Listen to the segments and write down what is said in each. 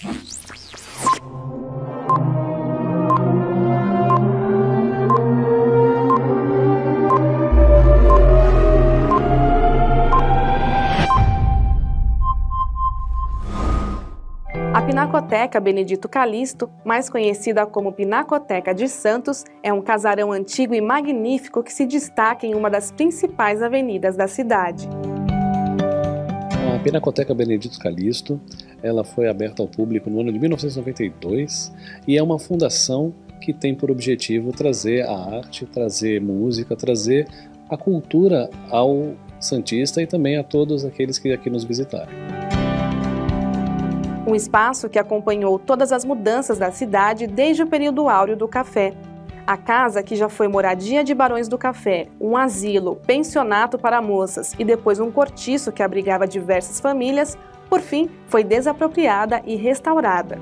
A Pinacoteca Benedito Calixto, mais conhecida como Pinacoteca de Santos, é um casarão antigo e magnífico que se destaca em uma das principais avenidas da cidade. A Pinacoteca Benedito Calixto, ela foi aberta ao público no ano de 1992 e é uma fundação que tem por objetivo trazer a arte, trazer música, trazer a cultura ao Santista e também a todos aqueles que aqui nos visitarem. Um espaço que acompanhou todas as mudanças da cidade desde o período áureo do café. A casa, que já foi moradia de barões do café, um asilo, pensionato para moças e depois um cortiço que abrigava diversas famílias, por fim foi desapropriada e restaurada.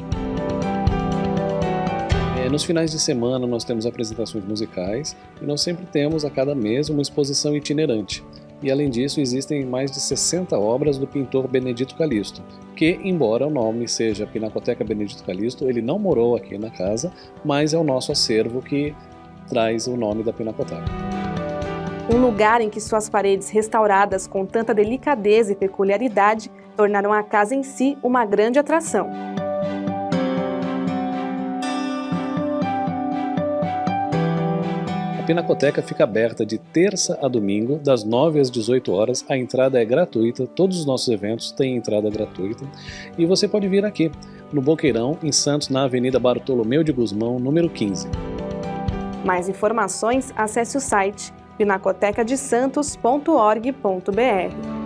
Nos finais de semana nós temos apresentações musicais e nós sempre temos a cada mês uma exposição itinerante. E além disso existem mais de 60 obras do pintor Benedito Calixto, que embora o nome seja Pinacoteca Benedito Calixto, ele não morou aqui na casa, mas é o nosso acervo que traz o nome da Pinacoteca. Um lugar em que suas paredes restauradas com tanta delicadeza e peculiaridade tornaram a casa em si uma grande atração. A Pinacoteca fica aberta de terça a domingo, das 9 às 18 horas. A entrada é gratuita, todos os nossos eventos têm entrada gratuita. E você pode vir aqui, no Boqueirão, em Santos, na Avenida Bartolomeu de Gusmão, número 15. Mais informações, acesse o site pinacotecadesantos.org.br.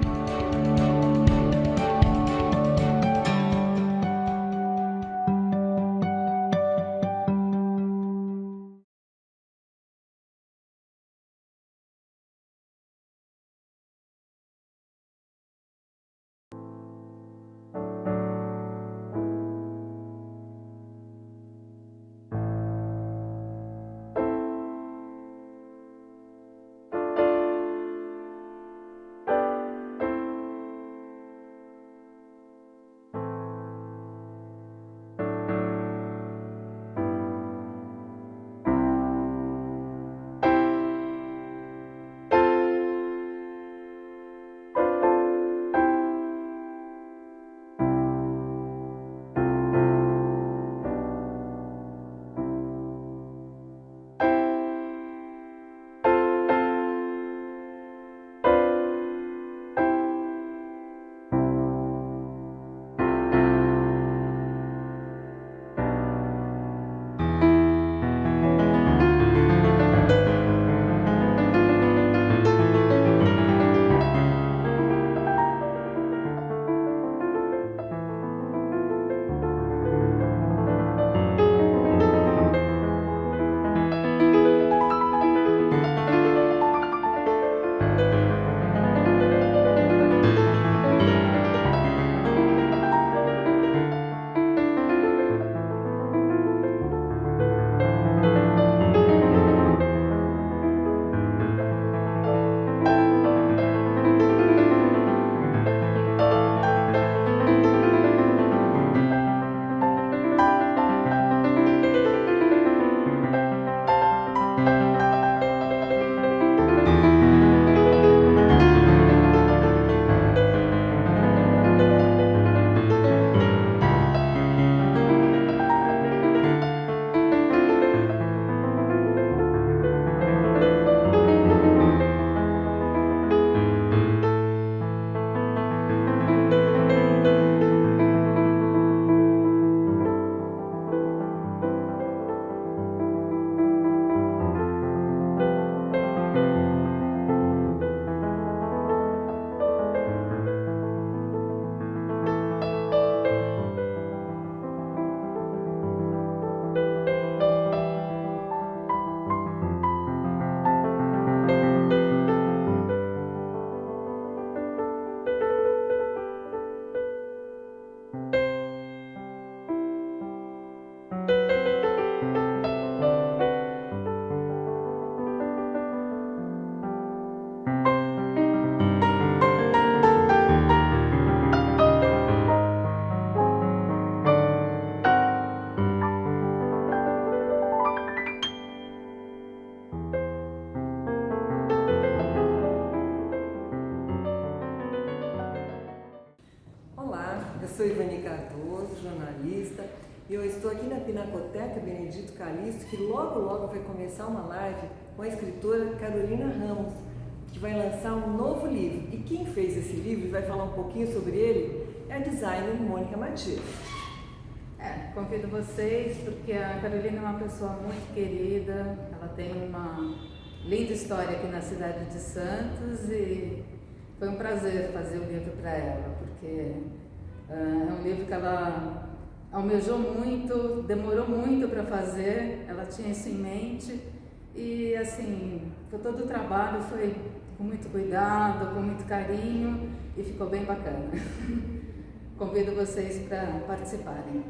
sou Ivani Cardoso, jornalista, e eu estou aqui na Pinacoteca Benedito Calixto, que logo vai começar uma live com a escritora Carolina Ramos, que vai lançar um novo livro. E quem fez esse livro e vai falar um pouquinho sobre ele é a designer Mônica Matias. Convido vocês porque a Carolina é uma pessoa muito querida, ela tem uma linda história aqui na cidade de Santos e foi um prazer fazer o livro para ela, porque é um livro que ela almejou muito, demorou muito para fazer, ela tinha isso em mente e assim, todo o trabalho foi com muito cuidado, com muito carinho e ficou bem bacana. Convido vocês para participarem.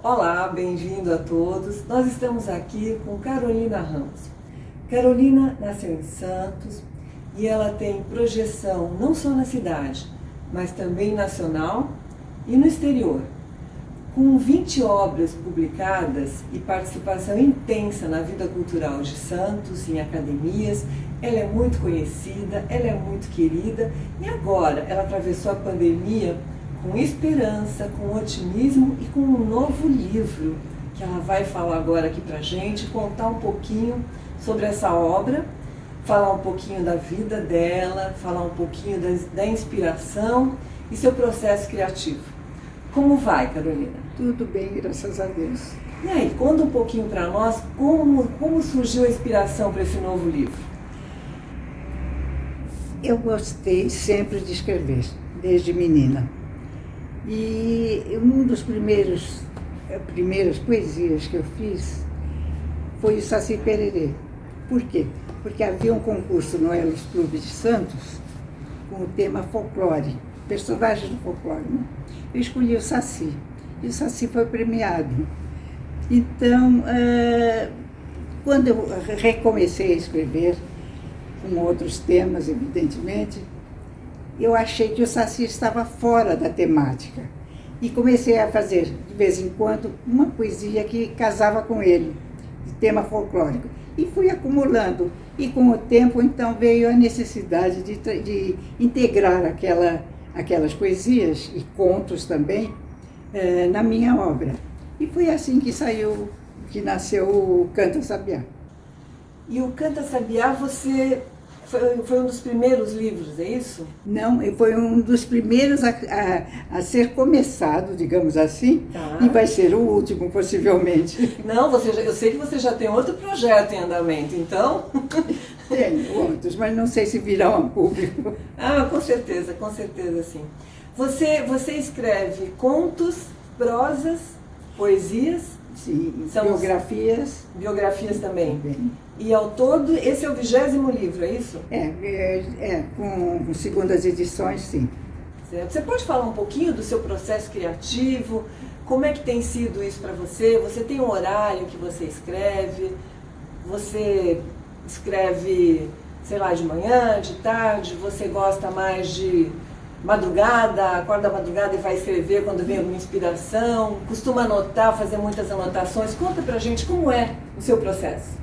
Olá, bem-vindo a todos. Nós estamos aqui com Carolina Ramos. Carolina nasceu em Santos e ela tem projeção não só na cidade, mas também nacional e no exterior. Com 20 obras publicadas e participação intensa na vida cultural de Santos, em academias, ela é muito conhecida, ela é muito querida e agora ela atravessou a pandemia com esperança, com otimismo e com um novo livro que ela vai falar agora aqui pra gente, contar um pouquinho sobre essa obra, falar um pouquinho da vida dela, falar um pouquinho da inspiração e seu processo criativo. Como vai, Carolina? Tudo bem, graças a Deus. E aí, conta um pouquinho para nós como surgiu a inspiração para esse novo livro. Eu gostei sempre de escrever, desde menina. E uma das primeiras poesias que eu fiz foi o Saci Pererê. Por quê? Porque havia um concurso no Elos Clube de Santos com o tema folclore, personagens do folclore, né? Eu escolhi o Saci, e o Saci foi premiado. Então, quando eu recomecei a escrever, com outros temas, evidentemente, eu achei que o Saci estava fora da temática. E comecei a fazer, de vez em quando, uma poesia que casava com ele, de tema folclórico. E fui acumulando. E com o tempo, então, veio a necessidade de integrar aquelas poesias e contos também na minha obra. E foi assim que nasceu o Canta Sabiá. E o Canta Sabiá, você foi um dos primeiros livros, é isso? Não, foi um dos primeiros a ser começado, digamos assim, Tá. E vai ser o último, possivelmente. Não, eu sei que você já tem outro projeto em andamento, então... Tenho outros, mas não sei se virão a público. Ah, com certeza, sim. Você escreve contos, prosas, poesias? Sim, São biografias também. E ao todo, esse é o 20º livro, é isso? Com segundas edições, sim. Certo. Você pode falar um pouquinho do seu processo criativo? Como é que tem sido isso para você? Você tem um horário que você escreve? Você escreve, sei lá, de manhã, de tarde? Você gosta mais de madrugada, acorda madrugada e vai escrever quando vem alguma inspiração? Costuma anotar, fazer muitas anotações? Conta pra gente como é o seu processo.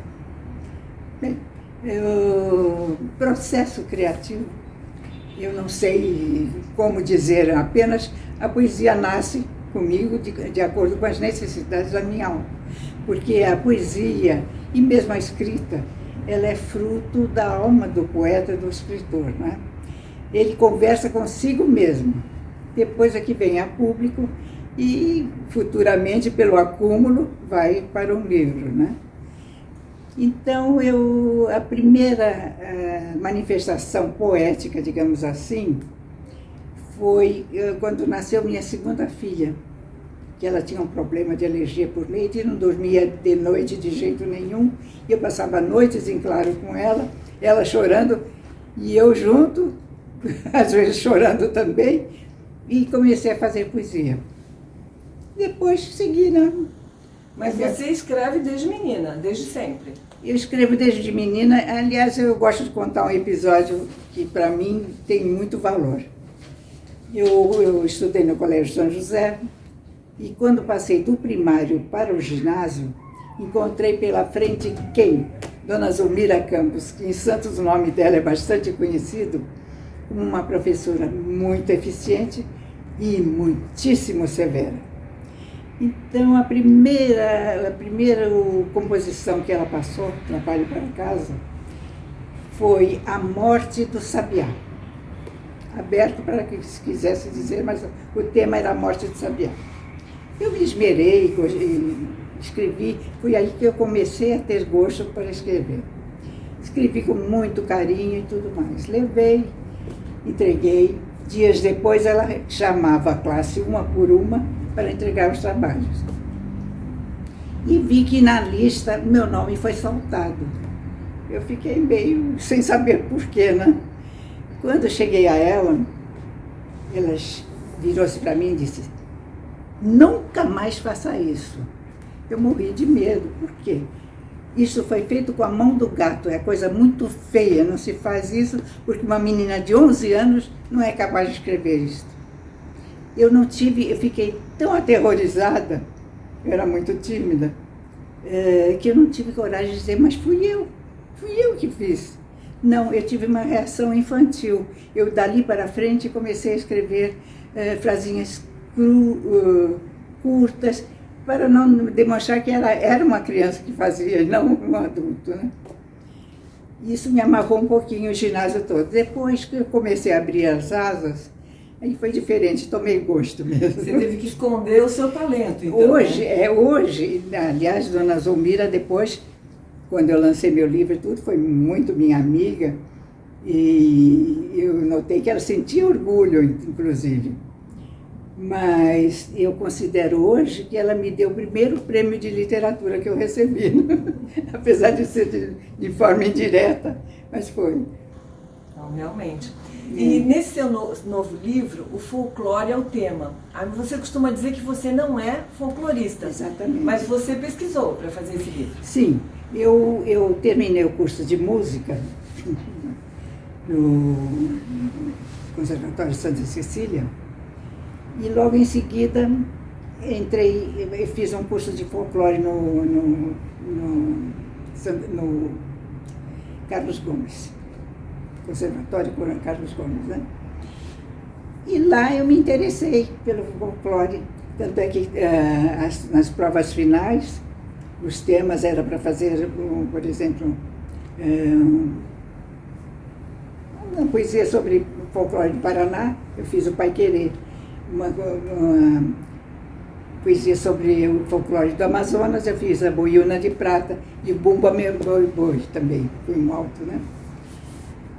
Bem, o processo criativo, eu não sei como dizer, apenas a poesia nasce comigo de acordo com as necessidades da minha alma. Porque a poesia, e mesmo a escrita, ela é fruto da alma do poeta, do escritor, né? Ele conversa consigo mesmo. Depois é que vem a público e futuramente, pelo acúmulo, vai para um livro, né? Então, a primeira manifestação poética, digamos assim, foi quando nasceu minha segunda filha, que ela tinha um problema de alergia por leite e não dormia de noite de jeito nenhum. E eu passava noites em claro com ela chorando e eu junto, às vezes chorando também, e comecei a fazer poesia. Depois segui, né? Mas você escreve desde menina, desde sempre? Eu escrevo desde menina. Aliás, eu gosto de contar um episódio que para mim tem muito valor. Eu estudei no Colégio São José e quando passei do primário para o ginásio, encontrei pela frente quem? Dona Zulmira Campos, que em Santos o nome dela é bastante conhecido, como uma professora muito eficiente e muitíssimo severa. Então, a primeira composição que ela passou, Trabalho para Casa, foi A Morte do Sabiá. Aberto para quem quisesse dizer, mas o tema era A Morte do Sabiá. Eu me esmerei, escrevi, foi aí que eu comecei a ter gosto para escrever. Escrevi com muito carinho e tudo mais. Levei, entreguei. Dias depois ela chamava a classe uma por uma para entregar os trabalhos. E vi que na lista meu nome foi saltado. Eu fiquei meio sem saber porquê, né? Quando cheguei a ela virou-se para mim e disse: nunca mais faça isso. Eu morri de medo. Por quê? Isso foi feito com a mão do gato, é coisa muito feia, não se faz isso, porque uma menina de 11 anos não é capaz de escrever isso. Eu fiquei tão aterrorizada, eu era muito tímida, que eu não tive coragem de dizer, mas fui eu que fiz. Não, eu tive uma reação infantil. Eu dali para frente comecei a escrever frasinhas curtas, para não demonstrar que ela era uma criança que fazia, não um adulto, né? Isso me amarrou um pouquinho o ginásio todo. Depois que eu comecei a abrir as asas, aí foi diferente, tomei gosto mesmo. Você teve que esconder o seu talento, então. Hoje, aliás, Dona Zulmira, depois, quando eu lancei meu livro e tudo, foi muito minha amiga, e eu notei que ela sentia orgulho, inclusive. Mas eu considero hoje que ela me deu o primeiro prêmio de literatura que eu recebi, né? Apesar de ser de forma indireta, mas foi. Não, realmente. E nesse seu novo livro, o folclore é o tema. Aí você costuma dizer que você não é folclorista. Exatamente. Mas você pesquisou para fazer esse livro. Sim, eu terminei o curso de música no Conservatório Santa Cecília. E logo em seguida eu fiz um curso de folclore no Carlos Gomes, Conservatório Carlos Gomes, né? E lá eu me interessei pelo folclore, tanto é que nas provas finais, os temas eram para fazer, por exemplo, uma poesia sobre o folclore do Paraná, eu fiz o Pai Querer. Uma poesia sobre o folclore do Amazonas, eu fiz a Boiuna de Prata e o Bumba Meu Boi Boi também, foi um alto, né?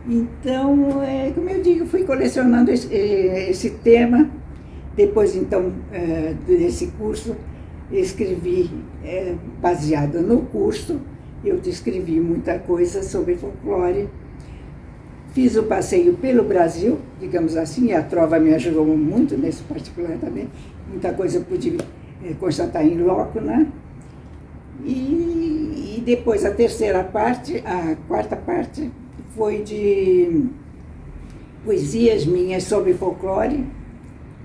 Então, como eu digo, fui colecionando esse tema. Depois, então, desse curso, escrevi, baseada no curso, eu descrevi muita coisa sobre folclore. Fiz o passeio pelo Brasil, digamos assim, e a trova me ajudou muito nesse particular também. Muita coisa eu pude constatar em loco, né? E depois a quarta parte foi de poesias minhas sobre folclore,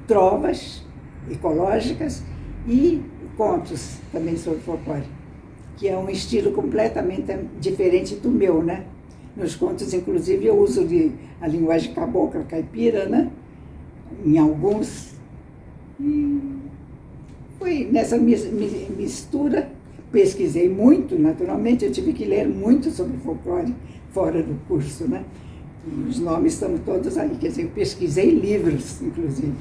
trovas ecológicas e contos também sobre folclore, que é um estilo completamente diferente do meu, né? Nos contos, inclusive, eu uso a linguagem cabocla, caipira, né? Em alguns, E foi nessa mistura, pesquisei muito, naturalmente, eu tive que ler muito sobre folclore fora do curso, né? E os nomes estão todos aí, quer dizer, eu pesquisei livros, inclusive.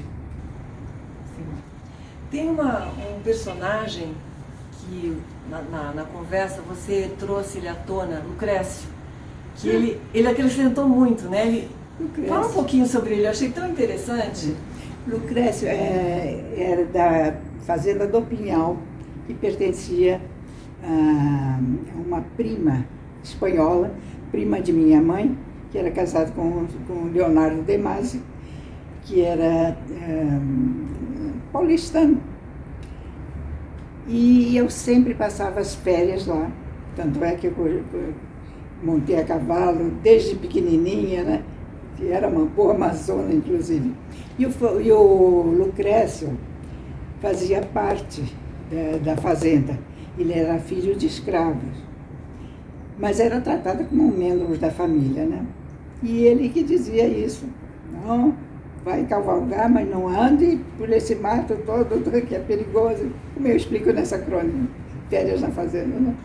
Sim. Tem um personagem que na conversa você trouxe ele à tona, Lucrécio, que ele acrescentou muito, né? Fala um pouquinho sobre ele, eu achei tão interessante. Lucrécio era da fazenda do Pinhal, que pertencia a uma prima espanhola, prima de minha mãe, que era casada com Leonardo de Masi, que era paulistano. E eu sempre passava as férias lá, tanto é que eu montei a cavalo desde pequenininha, né? Que era uma boa amazona, inclusive. E o Lucrécio fazia parte da fazenda. Ele era filho de escravos, mas era tratado como um membro da família, né? E ele que dizia isso: não, vai cavalgar, mas não ande por esse mato todo que é perigoso. Como eu explico nessa crônica, Férias na Fazenda, né?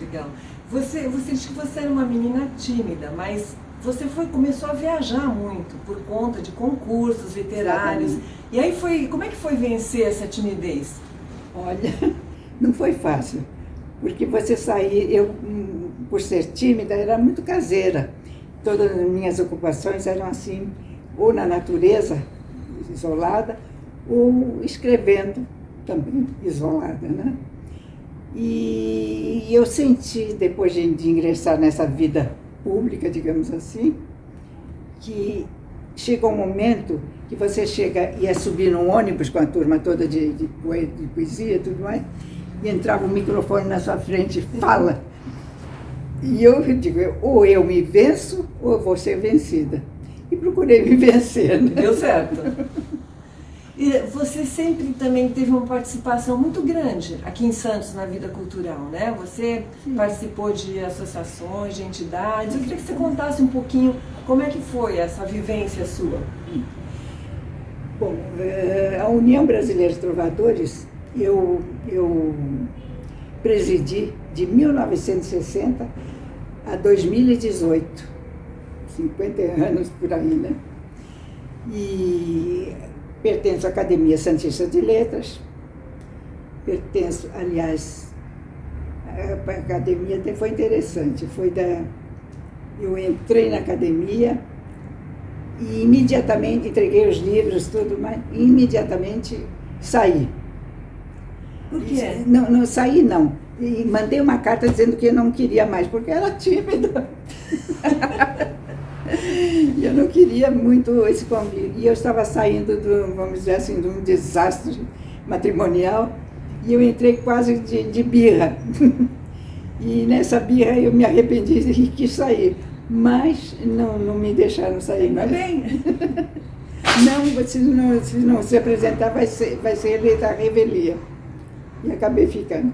Legal. Você disse que você era uma menina tímida, mas você começou a viajar muito por conta de concursos literários. Exatamente. E aí como é que foi vencer essa timidez? Olha, não foi fácil, porque você sair, eu, por ser tímida, era muito caseira. Todas as minhas ocupações eram assim, ou na natureza, isolada, ou escrevendo, também isolada, né? E eu senti, depois de ingressar nessa vida pública, digamos assim, que chega um momento que você ia subir num ônibus com a turma toda de poesia e tudo mais, e entrava o microfone na sua frente e fala. E eu digo, ou eu me venço, ou eu vou ser vencida. E procurei me vencer, né? Deu certo. E você sempre também teve uma participação muito grande aqui em Santos na vida cultural, né? Você participou de associações, de entidades. Eu queria que você contasse um pouquinho como é que foi essa vivência sua. Bom, a União Brasileira de Trovadores, eu presidi de 1960 a 2018, 50 anos por aí, né? E pertenço à Academia Santista de Letras, aliás, a academia até foi interessante, eu entrei na academia e imediatamente entreguei os livros, tudo, mas imediatamente saí. Por quê? Não saí, não. E mandei uma carta dizendo que eu não queria mais, porque era tímida. E eu não queria muito esse convívio. E eu estava saindo, vamos dizer assim, de um desastre matrimonial, e eu entrei quase de birra. E nessa birra eu me arrependi e quis sair. Mas não me deixaram sair. Ainda bem. Não, se não se apresentar, vai ser eleita a revelia. E acabei ficando.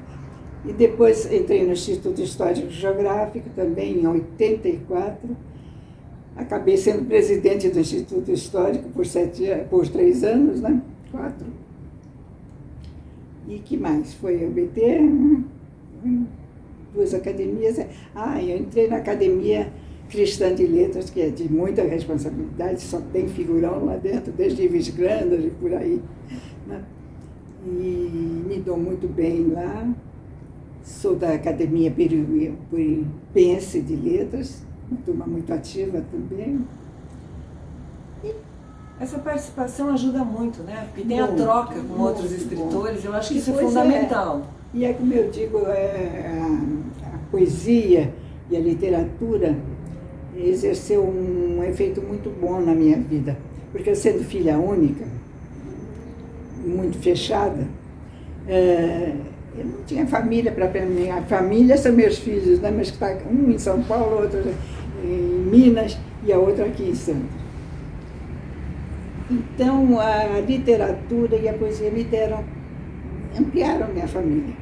E depois entrei no Instituto Histórico e Geográfico, também em 84. Acabei sendo presidente do Instituto Histórico por 3 anos, né? 4. E que mais? Foi o BT, 2 academias. Eu entrei na Academia Cristã de Letras, que é de muita responsabilidade, só tem figurão lá dentro, desde Ives Grandas e por aí, né? E me dou muito bem lá. Sou da Academia Piripense de Letras, uma turma muito ativa também. Essa participação ajuda muito, né? Porque tem a troca com outros escritores, eu acho que isso é Pois fundamental. E é como eu digo, a poesia e a literatura exerceu um efeito muito bom na minha vida. Porque eu, sendo filha única, muito fechada, eu não tinha família para mim. A família são meus filhos, né? Mas está um em São Paulo, outro em Minas e a outra aqui em Santos. Então, a literatura e a poesia ampliaram a minha família.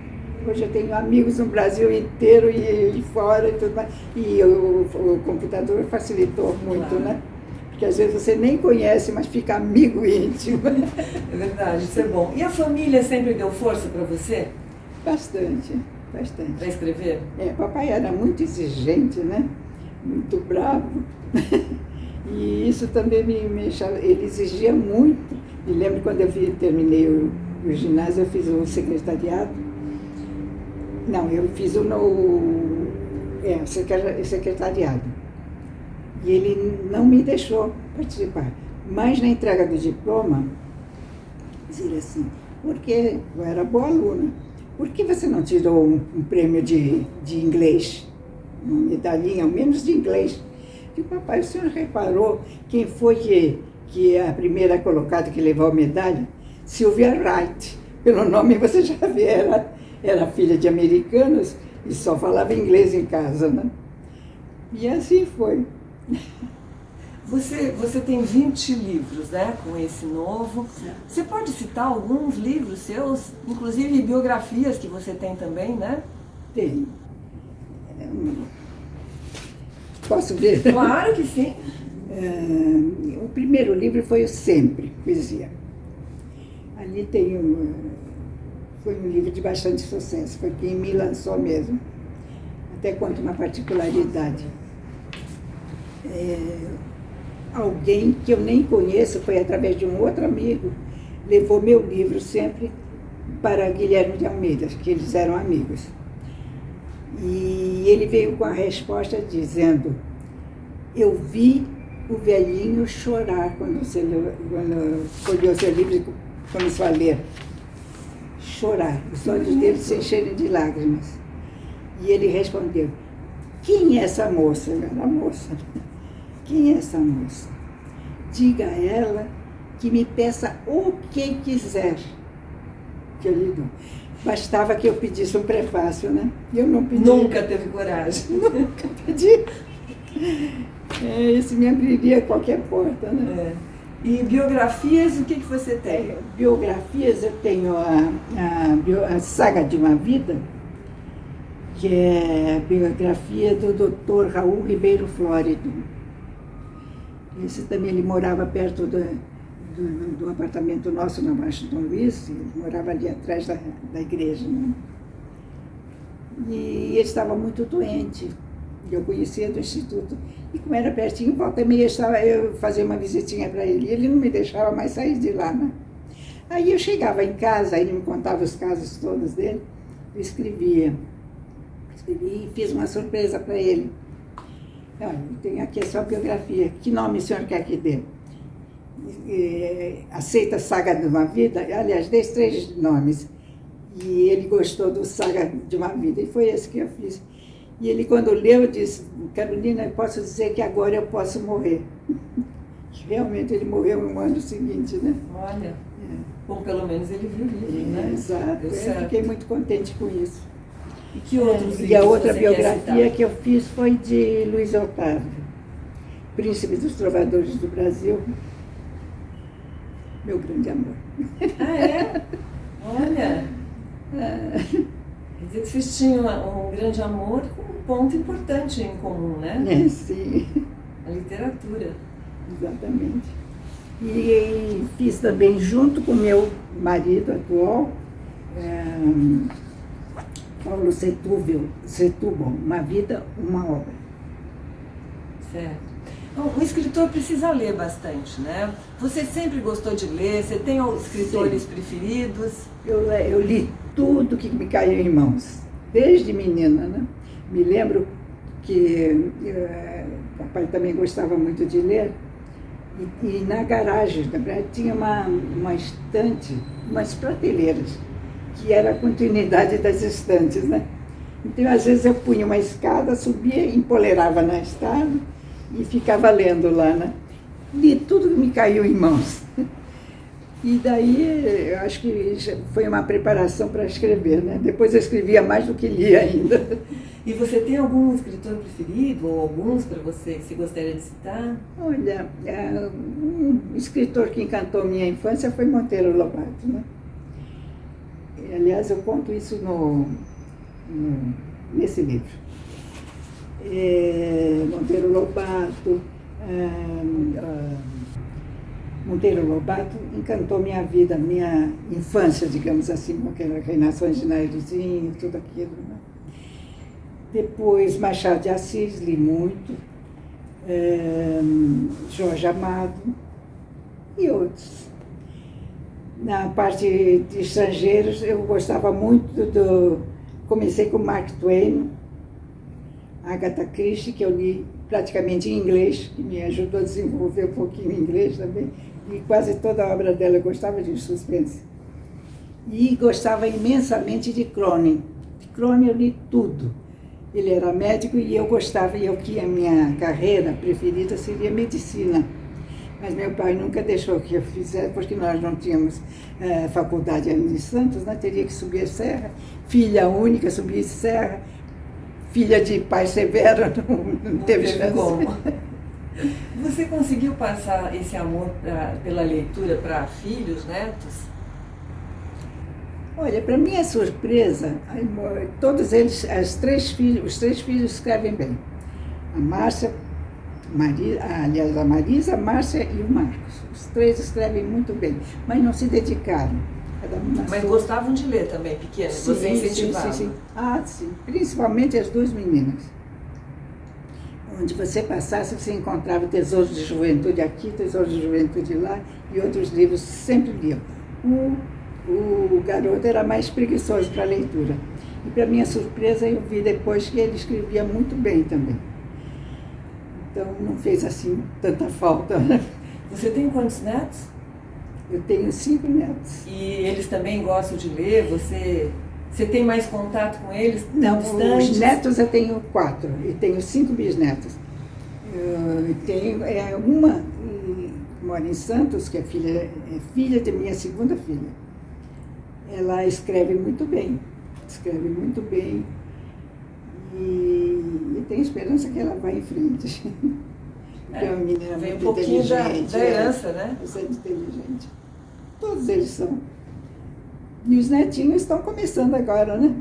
Hoje eu tenho amigos no Brasil inteiro e fora e tudo mais. E o computador facilitou muito, claro, né? que às vezes você nem conhece, mas fica amigo íntimo. É verdade, isso é bom. E a família sempre deu força para você? Bastante, bastante. Para escrever? Papai era muito exigente, né? Muito bravo. E isso também ele exigia muito. Me lembro quando eu terminei o ginásio, eu fiz o secretariado. Não, eu fiz secretariado. E ele não me deixou participar. Mas na entrega do diploma, dizia assim, porque eu era boa aluna, por que você não tirou um prêmio de inglês? Uma medalhinha, ao menos de inglês. E papai, o senhor reparou quem foi que é a primeira colocada que levou a medalha? Sylvia Wright. Pelo nome você já vê, era filha de americanos e só falava inglês em casa, né? E assim foi. Você tem 20 livros, né, com esse novo. Você pode citar alguns livros seus, inclusive biografias que você tem também, né? Tenho. Posso ver? Claro que sim. O primeiro livro foi o Sempre, poesia. Ali foi um livro de bastante sucesso, foi quem me lançou mesmo. Até conta uma particularidade. Alguém que eu nem conheço, foi através de um outro amigo, levou meu livro sempre para Guilherme de Almeida, que eles eram amigos. E ele veio com a resposta dizendo, eu vi o velhinho chorar quando olhou seu livro e começou a ler. Chorar, os olhos dele se encherem de lágrimas. E ele respondeu, quem é essa moça? Eu era a moça. Quem é essa moça? Diga a ela que me peça o que quiser, que eu lhe dou. Bastava que eu pedisse um prefácio, né? Eu não pedi. Nunca teve coragem. Nunca pedi. Isso me abriria qualquer porta, né? E biografias, o que você tem? Biografias, eu tenho a Saga de uma Vida, que é a biografia do Dr. Raul Ribeiro Flórido. Esse também, ele morava perto do apartamento nosso na Washington Luiz, ele morava ali atrás da igreja, né? E ele estava muito doente, eu conhecia do instituto, e como era pertinho, volta e meia eu fazia uma visitinha para ele, e ele não me deixava mais sair de lá, né? Aí eu chegava em casa, aí ele me contava os casos todos dele, eu escrevi e fiz uma surpresa para ele. Olha, tem aqui a sua biografia, que nome o senhor quer que dê? Aceita a Saga de uma Vida? Aliás, dei 3 nomes. E ele gostou do Saga de uma Vida, e foi esse que eu fiz. E ele, quando leu, disse, Carolina, eu posso dizer que agora eu posso morrer. Realmente ele morreu no ano seguinte, né? Olha, bom, pelo menos ele viu o livro, né? Exato, eu fiquei muito contente com isso. E que outros livros e a outra você biografia que eu fiz foi de Luiz Otávio, Príncipe dos Trovadores do Brasil, meu grande amor. Ah, é? Olha, quer dizer que vocês tinham um grande amor com um ponto importante em comum, né? Sim. A literatura. Exatamente. E fiz também, junto com meu marido atual, Paulo Setúbal, Uma Vida, Uma Obra. Certo. Bom, o escritor precisa ler bastante, né? Você sempre gostou de ler? Você tem escritores preferidos? Eu li tudo que me caiu em mãos, desde menina, né? Me lembro que papai também gostava muito de ler, e na garagem tinha uma estante, umas prateleiras, que era a continuidade das estantes, né? Então, às vezes, eu punha uma escada, subia, empoleirava na escada e ficava lendo lá, né? Li tudo que me caiu em mãos. E daí, eu acho que foi uma preparação para escrever, né? Depois eu escrevia mais do que lia ainda. E você tem algum escritor preferido, ou alguns para você que você gostaria de citar? Olha, um escritor que encantou minha infância foi Monteiro Lobato, né? Aliás, eu conto isso nesse livro. Monteiro Lobato, Monteiro Lobato encantou minha vida, minha infância, digamos assim, com aquelas reinações de Nairozinho, tudo aquilo. Né? Depois, Machado de Assis, li muito, Jorge Amado e outros. Na parte de estrangeiros, eu gostava muito comecei com Mark Twain, Agatha Christie, que eu li praticamente em inglês, que me ajudou a desenvolver um pouquinho em inglês também, e quase toda a obra dela eu gostava de suspense. E gostava imensamente de Cronin. De Cronin eu li tudo. Ele era médico e eu gostava, que a minha carreira preferida seria medicina. Mas meu pai nunca deixou que eu fizesse, porque nós não tínhamos faculdade ainda em Santos, né? Teria que subir a serra, filha única, subir a serra, filha de pai severo, não teve chance. Como. Você conseguiu passar esse amor pela leitura para filhos, netos? Olha, para minha surpresa, todos eles, os três filhos escrevem bem. A Márcia, a Marisa, a Márcia e o Marcos. Os três escrevem muito bem, mas não se dedicaram. Mas gostavam de ler também, pequenas? Sim, você incentivava? sim. Ah, sim. Principalmente as duas meninas. Onde você passasse, você encontrava Tesouros de Juventude aqui, Tesouros de Juventude lá, e outros livros sempre liam. O garoto era mais preguiçoso para a leitura. E, para minha surpresa, eu vi depois que ele escrevia muito bem também. Então, não fez assim tanta falta. Você tem quantos netos? Eu tenho 5 netos. E eles também gostam de ler? Você tem mais contato com eles? Não, distantes? os netos eu tenho 4 e tenho 5 bisnetos. Eu tenho uma que mora em Santos, que é filha de minha segunda filha. Ela escreve muito bem e tenho esperança que ela vá em frente. É uma menina vem muito um pouquinho da inteligente, herança, né? Bastante inteligente. Todos eles são. E os netinhos estão começando agora, né?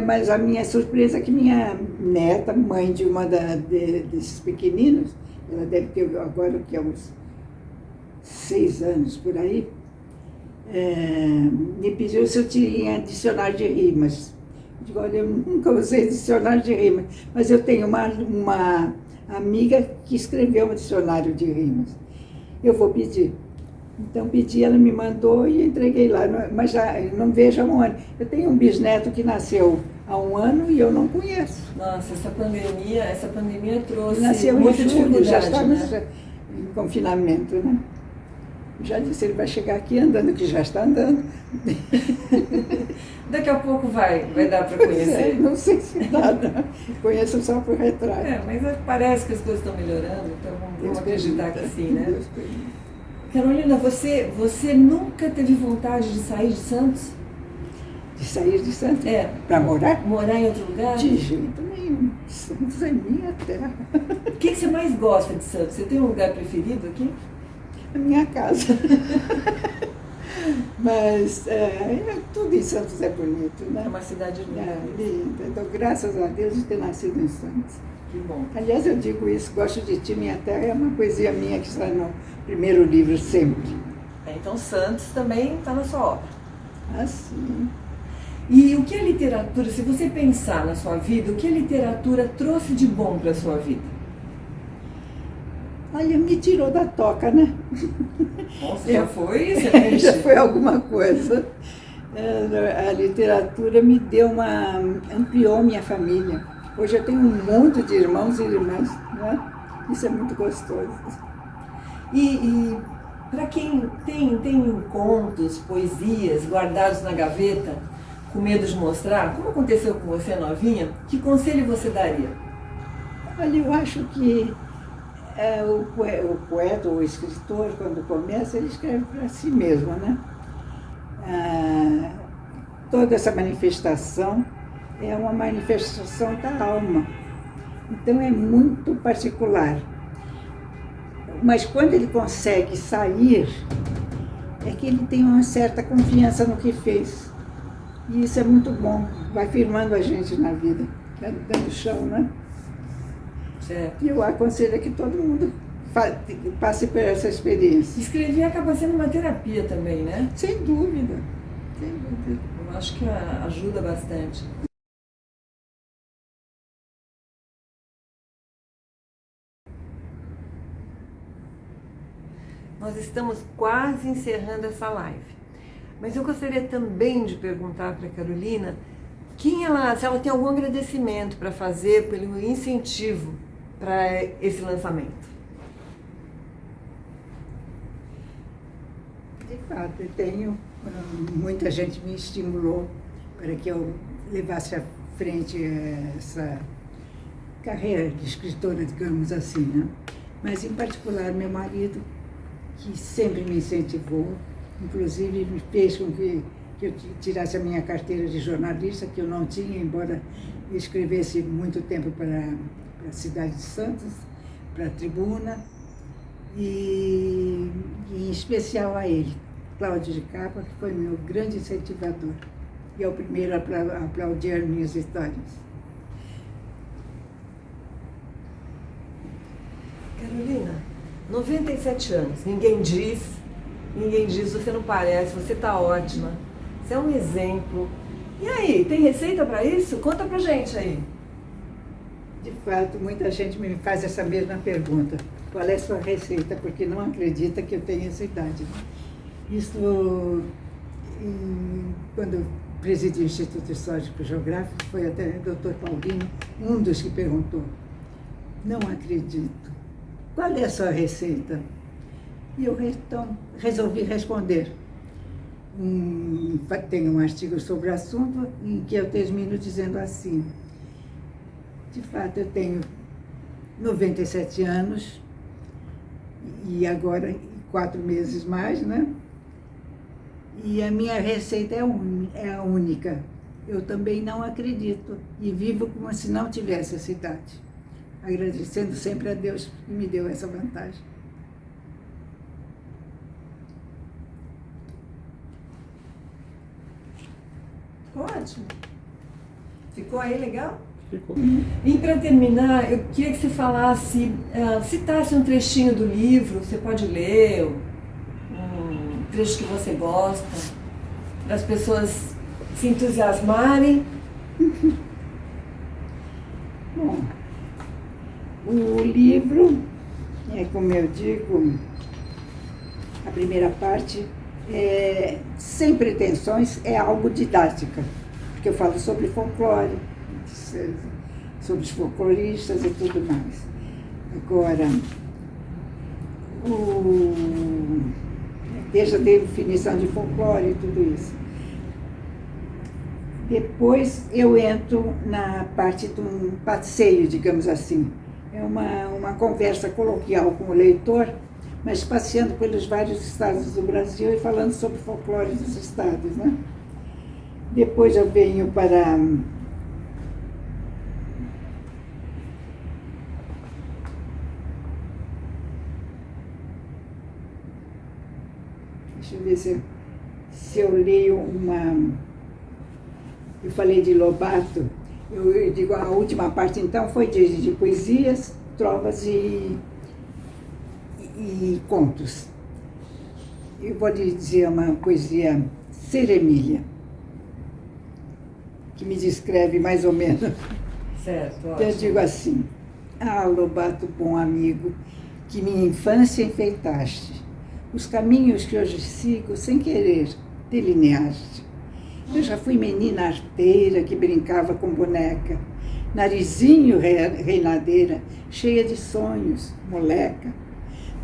Mas a minha surpresa é que minha neta, mãe de uma desses pequeninos, ela deve ter agora que é uns 6 anos por aí, me pediu se eu tinha dicionário de rimas. Eu digo, olha, eu nunca usei dicionário de rimas, mas eu tenho uma amiga que escreveu um dicionário de rimas. Eu vou pedir. Então pedi, ela me mandou e entreguei lá, mas já não vejo há um ano. Eu tenho um bisneto que nasceu há 1 ano e eu não conheço. Nossa, essa pandemia trouxe nasceu muita em julho, já dificuldade, estamos né? em confinamento, né? Já disse, ele vai chegar aqui andando, que já está andando. Daqui a pouco vai dar para conhecer. Não sei se dá, não. Conheço só por retrato. Mas parece que as coisas estão melhorando, então vamos acreditar que sim, né? Deus permita. Carolina, você nunca teve vontade de sair de Santos? De sair de Santos? É. Para morar? Morar em outro lugar? De jeito nenhum. Santos é minha terra. O que você mais gosta de Santos? Você tem um lugar preferido aqui? A minha casa. Mas tudo em Santos é bonito, né? É uma cidade linda. É linda. Então, graças a Deus de ter nascido em Santos. Que bom. Aliás, eu digo isso, gosto de ti, minha terra, é uma poesia minha que está no primeiro livro sempre. Então Santos também está na sua obra. Assim. E o que a literatura, se você pensar na sua vida, o que a literatura trouxe de bom para a sua vida? Olha, me tirou da toca, né? Nossa, já foi excelente. Já foi alguma coisa. A literatura me ampliou minha família. Hoje eu tenho um monte de irmãos e irmãs, né? Isso é muito gostoso. E para quem tem contos, poesias guardados na gaveta, com medo de mostrar, como aconteceu com você novinha, que conselho você daria? Olha, eu acho que o poeta ou o escritor, quando começa, ele escreve para si mesmo, né? Toda essa manifestação é uma manifestação da alma. Então é muito particular. Mas quando ele consegue sair, é que ele tem uma certa confiança no que fez. E isso é muito bom, vai firmando a gente na vida, dando chão, né? Certo. E eu aconselho que todo mundo passe por essa experiência. Escrever acaba sendo uma terapia também, né? Sem dúvida, sem dúvida. Eu acho que ajuda bastante. Nós estamos quase encerrando essa live. Mas eu gostaria também de perguntar para a Carolina se ela tem algum agradecimento para fazer pelo incentivo para esse lançamento. De fato, eu tenho. Muita gente me estimulou para que eu levasse à frente essa carreira de escritora, digamos assim, né? Mas, em particular, meu marido, que sempre me incentivou, inclusive me fez com que eu tirasse a minha carteira de jornalista, que eu não tinha, embora eu escrevesse muito tempo para a cidade de Santos, para a Tribuna, e em especial a ele, Cláudio de Capa, que foi meu grande incentivador, e é o primeiro a aplaudir as minhas histórias. Carolina, 97 anos, ninguém diz, você não parece, você está ótima, você é um exemplo. E aí, tem receita para isso? Conta pra gente aí. De fato, muita gente me faz essa mesma pergunta. Qual é a sua receita? Porque não acredita que eu tenho essa idade. Isso, quando eu presidi o Instituto Histórico Geográfico, foi até o Dr. Paulino, um dos que perguntou. Não acredito. Qual é a sua receita? E eu então resolvi responder. Tenho um artigo sobre o assunto em que eu termino dizendo assim: de fato, eu tenho 97 anos e agora 4 meses mais, né? E a minha receita é a única. Eu também não acredito e vivo como se não tivesse essa idade, agradecendo sempre a Deus que me deu essa vantagem. Ótimo. Ficou aí legal? Ficou. E para terminar, eu queria que você falasse, citasse um trechinho do livro, você pode ler, um trecho que você gosta, para as pessoas se entusiasmarem. Bom, o livro, como eu digo, a primeira parte, sem pretensões, é algo didática, porque eu falo sobre folclore, sobre os folcloristas e tudo mais. Agora, desde a definição de folclore e tudo isso. Depois eu entro na parte de um passeio, digamos assim. É uma conversa coloquial com o leitor, mas passeando pelos vários estados do Brasil e falando sobre o folclore dos estados, né? Depois eu venho para deixa eu ver se eu leio uma. Eu falei de Lobato, eu digo, a última parte então foi de poesias, trovas e contos. Eu vou lhe dizer uma poesia Seremília, que me descreve mais ou menos. Certo, ótimo. Eu digo assim: ah, Lobato, bom amigo, que minha infância enfeitaste, os caminhos que hoje sigo sem querer delineaste. Eu já fui menina arteira que brincava com boneca, narizinho reinadeira, cheia de sonhos, moleca.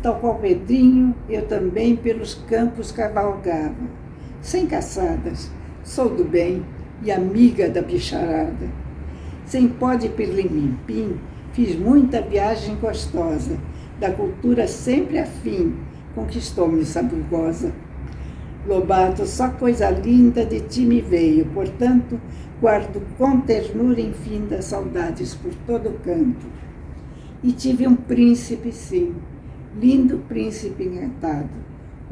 Tal qual Pedrinho, eu também pelos campos cavalgava, sem caçadas, sou do bem e amiga da bicharada. Sem pó de pirlim-pim, fiz muita viagem gostosa, da cultura sempre afim, conquistou-me sabugosa. Lobato, só coisa linda de ti me veio, portanto, guardo com ternura infinda saudades por todo canto. E tive um príncipe, sim, lindo príncipe encantado,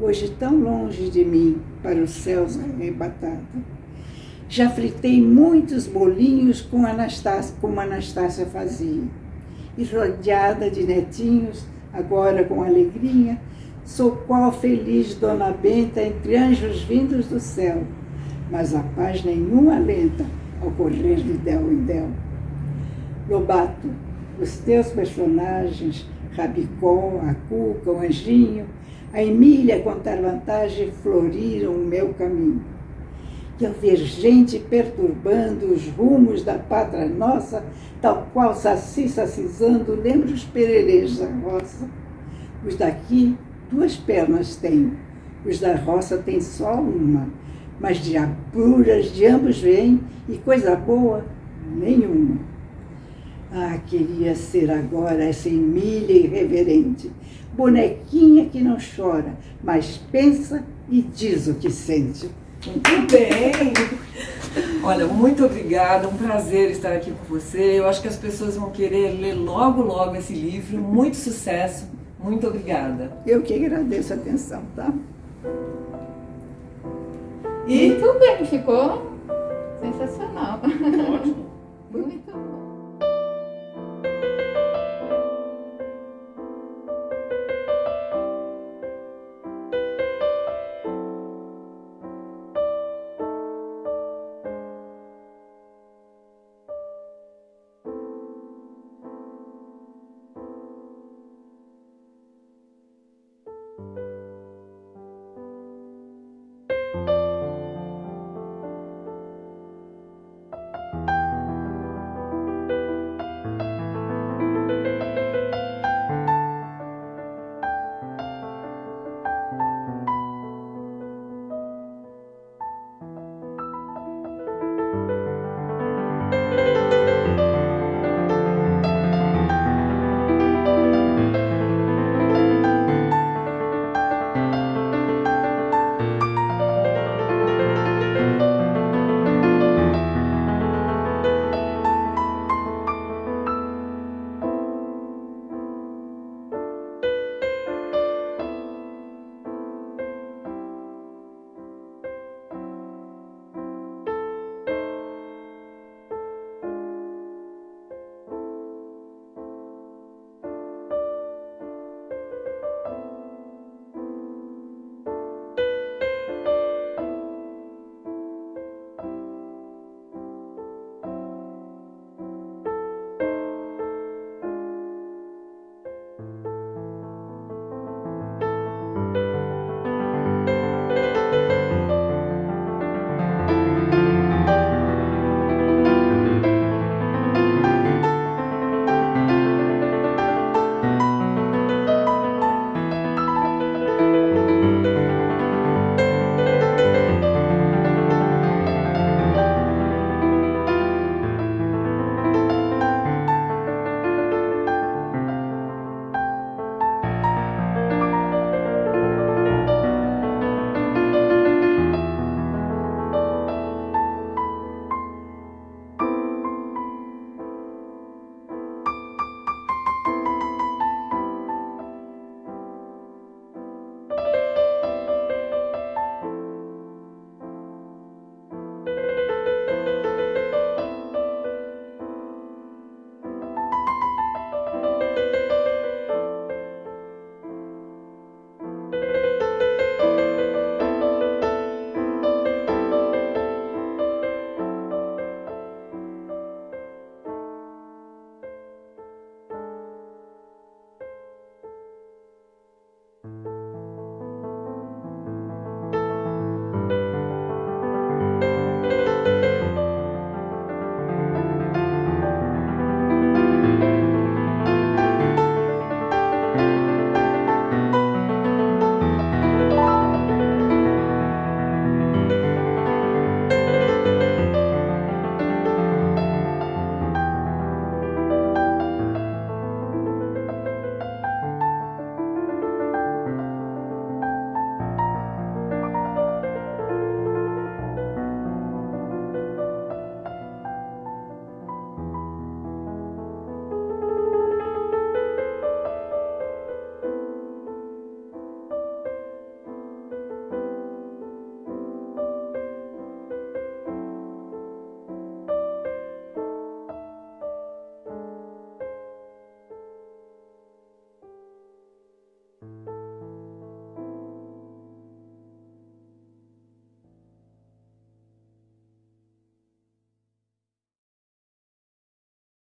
hoje tão longe de mim, para os céus arrebatado. Já fritei muitos bolinhos como Anastácia fazia, e rodeada de netinhos, agora com alegria, sou qual feliz Dona Benta entre anjos vindos do céu, mas a paz nenhuma alenta ao correr de del em del. Lobato, os teus personagens, Rabicó, a Cuca, o Anjinho, a Emília a contar vantagem floriram o meu caminho. E ao ver gente perturbando os rumos da pátria nossa, tal qual saci sacizando, lembro os pererês da roça. Os daqui 2 pernas têm, os da roça têm só uma, mas diabruras de ambos vêm e coisa boa nenhuma. Ah, queria ser agora essa Emília irreverente, bonequinha que não chora, mas pensa e diz o que sente. Muito bem! Olha, muito obrigada, um prazer estar aqui com você. Eu acho que as pessoas vão querer ler logo, logo esse livro. Muito sucesso, muito obrigada. Eu que agradeço a atenção, tá? E Muito bem, ficou sensacional. Ótimo. Muito bom.